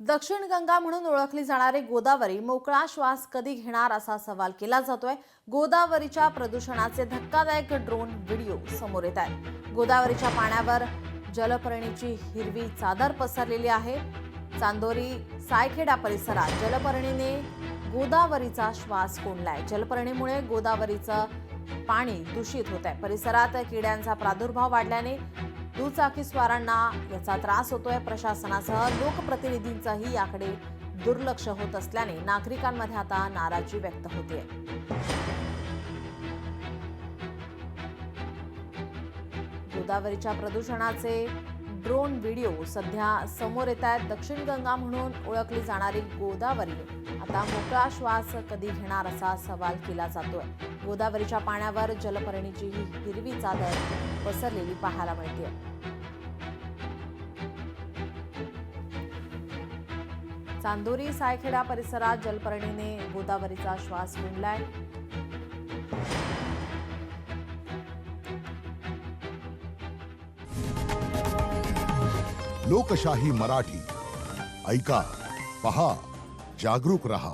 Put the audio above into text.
दक्षिण गंगा म्हणून ओळखली जाणारी गोदावरी मोकळा श्वास कधी घेणार असा सवाल केला जातोय। गोदावरीच्या प्रदूषणाचे धक्कादायक ड्रोन व्हिडिओ समोर येत आहेत। गोदावरीच्या पाण्यावर जलपर्णीची हिरवी चादर पसरलेली आहे। चांदोरी सायखेडा परिसरात जलपर्णीने गोदावरीचा श्वास कोंडलाय। जलपर्णीमुळे गोदावरीचं पाणी दूषित होत आहे। परिसरात किड्यांचा प्रादुर्भाव वाढल्याने दुचाकीस्वारांना याचा त्रास होतोय। प्रशासनासह लोकप्रतिनिधींचंही याकडे दुर्लक्ष होत असल्याने नागरिकांमध्ये आता नाराजी व्यक्त होते। गोदावरीच्या प्रदूषणाचे ड्रोन व्हिडिओ सध्या समोर येत आहेत। दक्षिण गंगा म्हणून ओळखली जाणारी गोदावरी आता मोकळा श्वास कधी घेणार असा सवाल केला जातोय। गोदावरीच्या पाण्यावर जलपर्णीची ही हिरवी चादर पसरलेली पाहायला मिळते। चांदोरी सायखेडा परिसरात जलपर्णीने गोदावरीचा श्वास कोंडलाय। लोकशाही मराठी ऐका, पहा, जागरूक रहा।